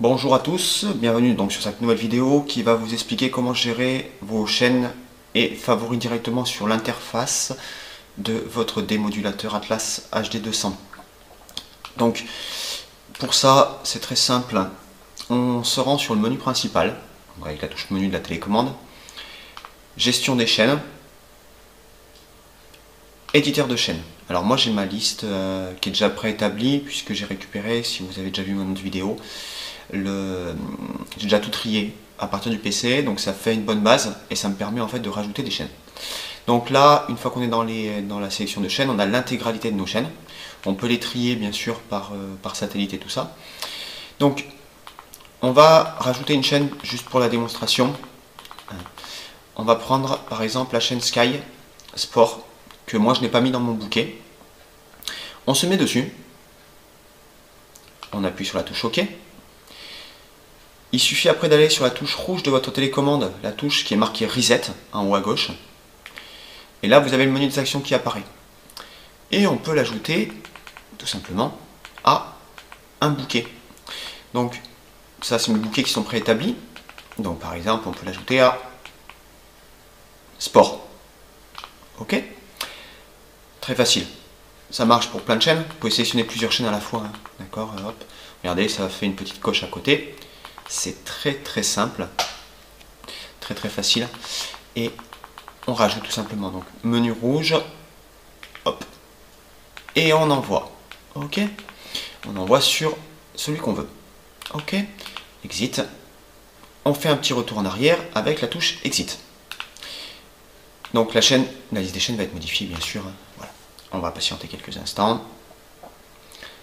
Bonjour à tous, bienvenue donc sur cette nouvelle vidéo qui va vous expliquer comment gérer vos chaînes et favoris directement sur l'interface de votre démodulateur Atlas HD200. Donc pour ça c'est très simple, on se rend sur le menu principal avec la touche menu de la télécommande, gestion des chaînes, éditeur de chaînes. Alors moi j'ai ma liste qui est déjà préétablie puisque j'ai récupéré, si vous avez déjà vu mon autre vidéo, j'ai déjà tout trié à partir du PC, donc ça fait une bonne base et ça me permet en fait de rajouter des chaînes. Donc là, une fois qu'on est dans la sélection de chaînes, on a l'intégralité de nos chaînes. On peut les trier bien sûr par satellite et tout ça. Donc on va rajouter une chaîne juste pour la démonstration. On va prendre par exemple la chaîne Sky Sport que moi je n'ai pas mis dans mon bouquet. On se met dessus, on appuie sur la touche OK. Il suffit après d'aller sur la touche rouge de votre télécommande, la touche qui est marquée Reset en haut à gauche. Et là vous avez le menu des actions qui apparaît. Et on peut l'ajouter tout simplement à un bouquet. Donc ça c'est mes bouquets qui sont préétablis. Donc par exemple on peut l'ajouter à Sport. Ok? Très facile. Ça marche pour plein de chaînes. Vous pouvez sélectionner plusieurs chaînes à la fois. Hein. D'accord? Hop. Regardez, ça fait une petite coche à côté. C'est très simple. Très facile. Et on rajoute tout simplement. Donc menu rouge. Hop. Et on envoie. Ok? On envoie sur celui qu'on veut. Ok? Exit. On fait un petit retour en arrière avec la touche Exit. Donc la liste des chaînes va être modifiée bien sûr. Voilà. On va patienter quelques instants.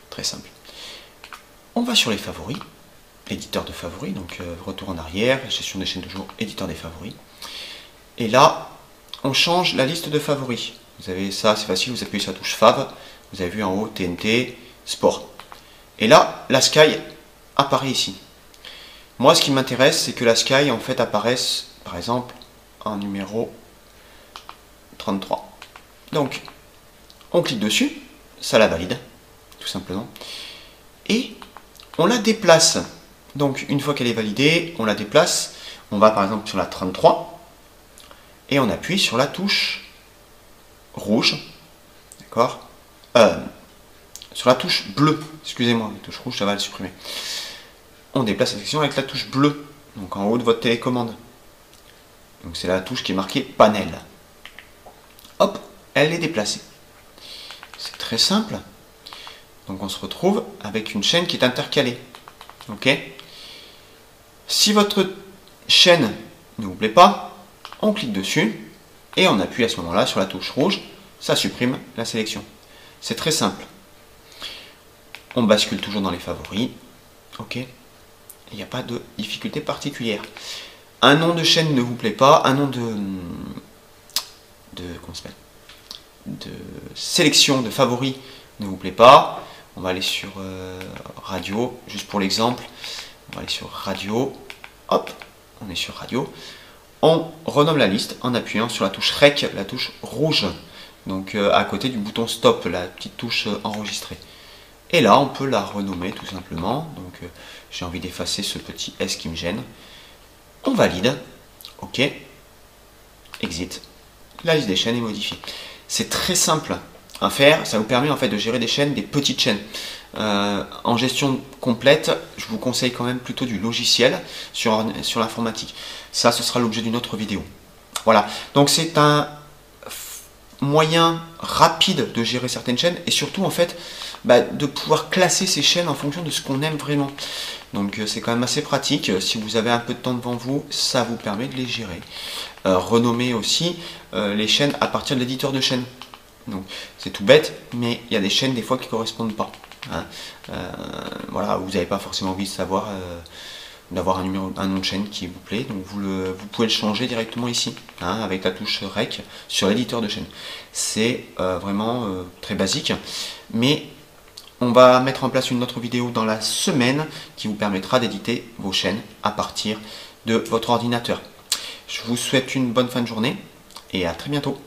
Très simple. On va sur les favoris, éditeur de favoris, donc retour en arrière, gestion des chaînes de jour, éditeur des favoris. Et là, on change la liste de favoris. Vous avez ça, c'est facile, vous appuyez sur la touche Fav, vous avez vu en haut TNT, Sport. Et là, la Sky apparaît ici. Moi, ce qui m'intéresse, c'est que la Sky en fait apparaisse, par exemple, en numéro 33. Donc, on clique dessus, ça la valide, tout simplement. Et on la déplace. Donc, une fois qu'elle est validée, on la déplace. On va par exemple sur la 33 et on appuie sur la touche rouge. D'accord? Sur la touche bleue. Excusez-moi, la touche rouge, ça va le supprimer. On déplace la section avec la touche bleue, donc en haut de votre télécommande. Donc, c'est la touche qui est marquée panel. Hop, elle est déplacée. C'est très simple. Donc on se retrouve avec une chaîne qui est intercalée. Ok? Si votre chaîne ne vous plaît pas, on clique dessus et on appuie à ce moment-là sur la touche rouge, ça supprime la sélection. C'est très simple. On bascule toujours dans les favoris. Ok? Il n'y a pas de difficulté particulière. Un nom de chaîne ne vous plaît pas, un nom de sélection de favoris ne vous plaît pas, on va aller sur radio, juste pour l'exemple, on va aller sur radio, hop, on est sur radio, on renomme la liste en appuyant sur la touche REC, la touche rouge, donc à côté du bouton stop, la petite touche enregistrée. Et là on peut la renommer tout simplement, donc j'ai envie d'effacer ce petit S qui me gêne, on valide, ok, exit, la liste des chaînes est modifiée. C'est très simple à faire, ça vous permet en fait de gérer des chaînes, des petites chaînes. En gestion complète, je vous conseille quand même plutôt du logiciel sur l'informatique. Ça, ce sera l'objet d'une autre vidéo. Voilà, donc c'est un moyen rapide de gérer certaines chaînes et surtout en fait de pouvoir classer ces chaînes en fonction de ce qu'on aime vraiment. Donc c'est quand même assez pratique. Si vous avez un peu de temps devant vous, ça vous permet de les gérer. Renommer aussi les chaînes à partir de l'éditeur de chaînes. Donc c'est tout bête, mais il y a des chaînes des fois qui ne correspondent pas. Hein. Voilà, vous n'avez pas forcément envie de savoir d'avoir un nom de chaîne qui vous plaît, donc vous pouvez le changer directement ici, hein, avec la touche REC sur l'éditeur de chaîne. C'est vraiment très basique, mais on va mettre en place une autre vidéo dans la semaine qui vous permettra d'éditer vos chaînes à partir de votre ordinateur. Je vous souhaite une bonne fin de journée et à très bientôt.